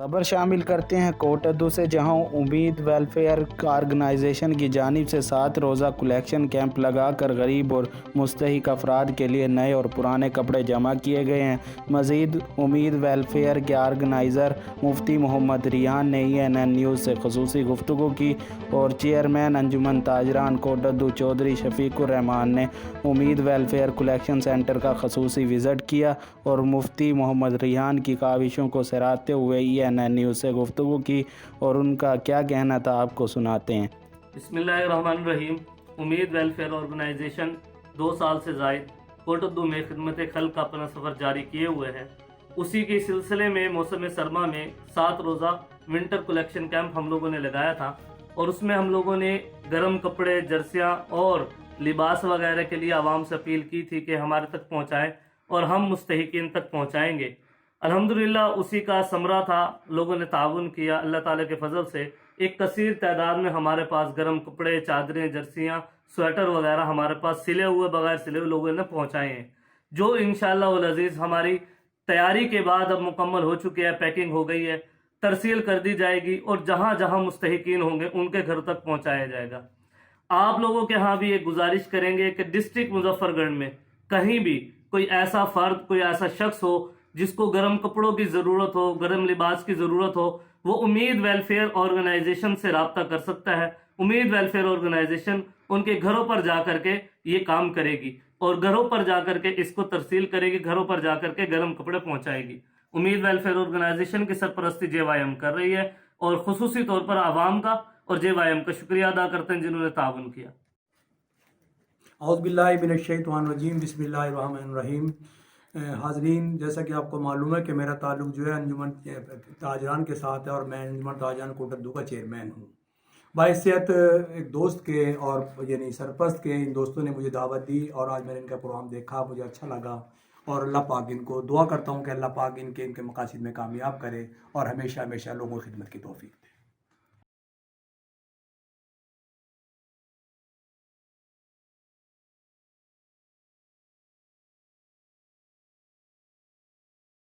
खबर शामिल करते हैं कोटद्दू से, जहां उम्मीद वेलफेयर ऑर्गेनाइजेशन की जानिब से 7 रोज़ा कलेक्शन कैंप लगाकर गरीब और मुस्तहिक अफराद के लिए नए और पुराने कपड़े जमा किए गए हैं। मज़ीद उम्मीद वेलफेयर के ऑर्गेनाइज़र मुफ्ती मोहम्मद रियान ने ENN न्यूज़ से ख़ुसूसी गुफ्तगू की और चेयरमैन अंजुमन ताजरान कोटद्दू चौधरी शफीकुर रहमान ने उम्मीद वेलफेयर कलेक्शन सेंटर का ख़ुसूसी विज़िट किया और मुफ्ती मोहम्मद रियान की काविशों को सराहते हुए ENN न्यूज़ से गुफ्तगू की और उनका क्या कहना था आपको सुनाते हैं। बिस्मिल्लाहिर्रहमानिर्रहीम। उम्मीद वेलफेयर ऑर्गेनाइजेशन 2 साल से ज़ायद कोटद्दू में खिदमत खल्क का अपना सफ़र जारी किए हुए है। उसी के सिलसिले में मौसम सरमा में 7 रोज़ा विंटर कलेक्शन कैंप हम लोगों ने लगाया था और उसमें हम लोगों ने गर्म कपड़े, जर्सियाँ और लिबास वगैरह के लिए आवाम से अपील की थी कि हमारे तक पहुँचाएँ और हम मुस्तहिकीन तक पहुँचाएँगे। अल्हम्दुलिल्लाह उसी का समरा था, लोगों ने ताउन किया। अल्लाह ताला के फजल से एक कसीर तादाद में हमारे पास गर्म कपड़े, चादरें, जर्सियाँ, स्वेटर वगैरह हमारे पास सिले हुए, बगैर सिले हुए लोगों ने पहुँचाए हैं, जो इंशाअल्लाह वल अज़ीज़ हमारी तैयारी के बाद अब मुकम्मल हो चुकी है, पैकिंग हो गई है, तरसील कर दी जाएगी और जहाँ जहाँ मुस्तहिकीन होंगे उनके घर तक पहुँचाया जाएगा। आप लोगों के यहाँ भी एक गुजारिश करेंगे कि डिस्ट्रिक्ट मुजफ्फरगढ़ में कहीं भी कोई ऐसा फ़र्द, कोई ऐसा शख्स हो जिसको गर्म कपड़ों की ज़रूरत हो, गर्म लिबास की ज़रूरत हो, वो उम्मीद वेलफेयर ऑर्गेनाइजेशन से रब्ता कर सकता है। उम्मीद वेलफेयर ऑर्गेनाइजेशन उनके घरों पर जा कर के ये काम करेगी और घरों पर जा कर के इसको तरसील करेगी, घरों पर जा कर के गर्म कपड़े पहुंचाएगी। उम्मीद वेलफेयर ऑर्गेनाइजेशन की सरपरस्ती JYM कर रही है और खुसूसी तौर पर आवाम का और JYM का शुक्रिया अदा करते हैं जिन्होंने ताउन किया। औज़ुबिल्लाहि मिनश्शैतानिर्रजीम, बिस्मिल्लाहिर्रहमानिर्रहीम। हाज़रीन, जैसा कि आपको मालूम है कि मेरा ताल्लुक़ जो है अंजुमन ताजरान के साथ है और मैं अंजुमन ताजरान कोटद्दू का चेयरमैन हूँ। बाइसियत एक दोस्त के और यानी सरपरस्त के इन दोस्तों ने मुझे दावत दी और आज मैंने इनका प्रोग्राम देखा, मुझे अच्छा लगा और अल्लाह पाक इनको दुआ करता हूँ कि अल्लाह पाक इनके मकासद में कामयाब करे और हमेशा हमेशा लोगों की खिदमत की तौफीक दे।